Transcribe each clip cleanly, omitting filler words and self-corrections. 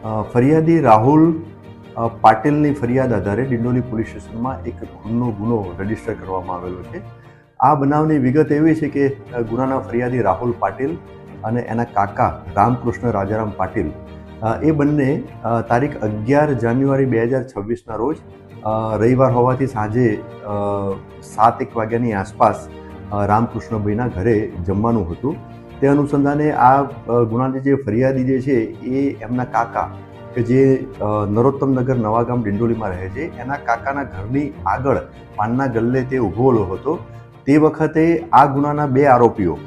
ફરિયાદી રાહુલ પાટીલની ફરિયાદ આધારે ડિંડોલી પોલીસ સ્ટેશનમાં એક ખૂનનો ગુનો રજીસ્ટર કરવામાં આવેલો છે. આ બનાવની વિગત એવી છે કે ગુનાના ફરિયાદી રાહુલ પાટીલ અને એના કાકા રામકૃષ્ણ રાજારામ પાટીલ એ બંને તારીખ 11 જાન્યુઆરી 2026ના રોજ રવિવાર હોવાથી સાંજે 7-1 વાગ્યાની આસપાસ રામકૃષ્ણભાઈના ઘરે જમવાનું હતું. તે અનુસંધાને આ ગુનાની જે ફરિયાદી જે છે એ એમના કાકા કે જે નરોત્તમનગર નવાગામ ડિંડોલીમાં રહે છે એના કાકાના ઘરની આગળ પાનના ગલ્લે તે ઊભો હતો. તે વખતે આ ગુનાના 2 આરોપીઓ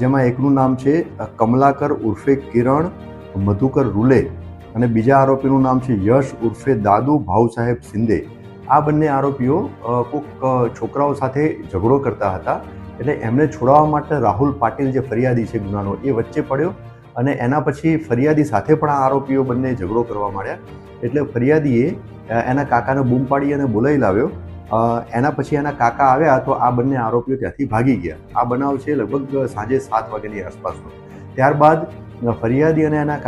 જેમાં એકનું નામ છે કમલાકર ઉર્ફે કિરણ મધુકર રૂલે અને બીજા આરોપીનું નામ છે યશ ઉર્ફે દાદુ ભાઉસાહેબ શિંદે. આ બંને આરોપીઓ કોઈક છોકરાઓ સાથે ઝઘડો કરતા હતા. એટલે એમને છોડાવવા માટે રાહુલ પાટીલ જે ફરિયાદી છે ગુનાનો એ વચ્ચે પડ્યો અને એના પછી ફરિયાદી સાથે પણ આ આરોપીઓ બંને ઝઘડો કરવા માંડ્યા. એટલે ફરિયાદીએ એના કાકાને બૂમ પાડી અને બોલાવી લાવ્યો. એના પછી એના કાકા આવ્યા તો આ બંને આરોપીઓ ત્યાંથી ભાગી ગયા. આ બનાવ છે લગભગ સાંજે 7 વાગ્યાની આસપાસનો. ત્યારબાદ ફરિયાદી અને એના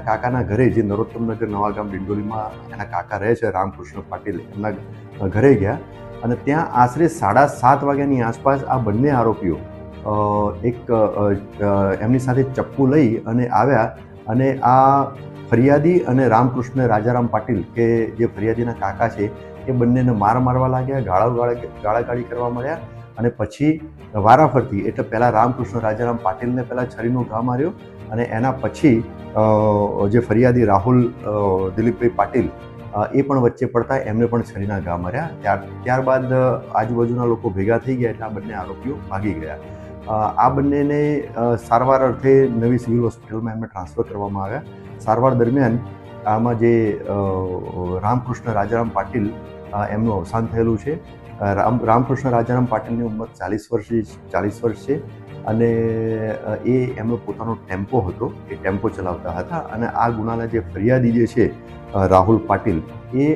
કાકાના ઘરે જે નરોત્તમનગર નવાગામ ડિંડોલીમાં એના કાકા રહે છે રામકૃષ્ણ પાટીલ એમના ઘરે ગયા અને ત્યાં આશરે 7:30 વાગ્યાની આસપાસ આ બંને આરોપીઓ એમની સાથે ચપ્પુ લઈ અને આવ્યા અને આ ફરિયાદી અને રામકૃષ્ણ રાજારામ પાટીલ કે જે ફરિયાદીના કાકા છે એ બંનેને મારવા લાગ્યા, ગાળાગાળી કરવા મળ્યા અને પછી વારાફરતી એટલે પહેલાં રામકૃષ્ણ રાજારામ પાટીલને પહેલાં છરીનો ઘા માર્યો અને એના પછી જે ફરિયાદી રાહુલ દિલીપભાઈ પાટીલ એ પણ વચ્ચે પડતા એમને પણ છરીના ઘા માર્યા. ત્યારબાદ આજુબાજુના લોકો ભેગા થઈ ગયા એટલે આ બંને આરોપીઓ ભાગી ગયા. આ બંનેને સારવાર અર્થે નવી સિવિલ હોસ્પિટલમાં એમને ટ્રાન્સફર કરવામાં આવ્યા. સારવાર દરમિયાન આમાં જે રામકૃષ્ણ રાજારામ પાટીલ એમનું અવસાન થયેલું છે. રામકૃષ્ણ રાજારામ પાટીલની ઉંમર 40 વર્ષ છે અને એ એમનો પોતાનો ટેમ્પો હતો, એ ટેમ્પો ચલાવતા હતા અને આ ગુનાના જે ફરિયાદી જે છે રાહુલ પાટીલ એ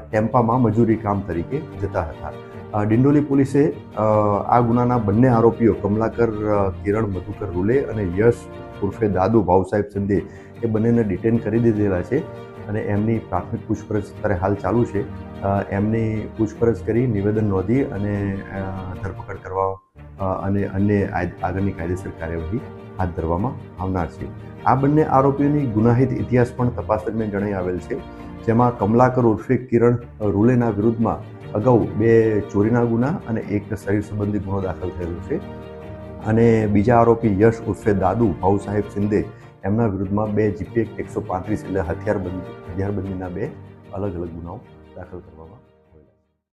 ટેમ્પામાં મજૂરી કામ તરીકે જતા હતા. ડિંડોલી પોલીસે આ ગુનાના બંને આરોપીઓ કમલાકર કિરણ મધુકર રૂલે અને યશ ઉર્ફે દાદુ ભાઉસાહેબ શિંદે એ બંનેને ડિટેન કરી દીધેલા છે અને એમની પ્રાથમિક પૂછપરછ અત્યારે હાલ ચાલુ છે. એમની પૂછપરછ કરી નિવેદન નોંધી અને ધરપકડ કરવા અને અન્ય આગળની કાયદેસર કાર્યવાહી હાથ ધરવામાં આવનાર છે. આ બંને આરોપીઓની ગુનાહિત ઇતિહાસ પણ તપાસ દરમિયાન જણાઈ આવેલ છે, જેમાં કમલાકર ઉર્ફે કિરણ રૂલેના વિરુદ્ધમાં અગાઉ 2 ચોરીના ગુના અને 1 શરીર સંબંધી ગુનો દાખલ થયેલો છે અને બીજા આરોપી યશ ઉર્ફે દાદુ ભાઉસાહેબ શિંદે એમના વિરુદ્ધમાં 2 GP એક્ટ 135 એટલે હથિયારબંધીના 2 અલગ અલગ ગુનાઓ દાખલ કરવામાં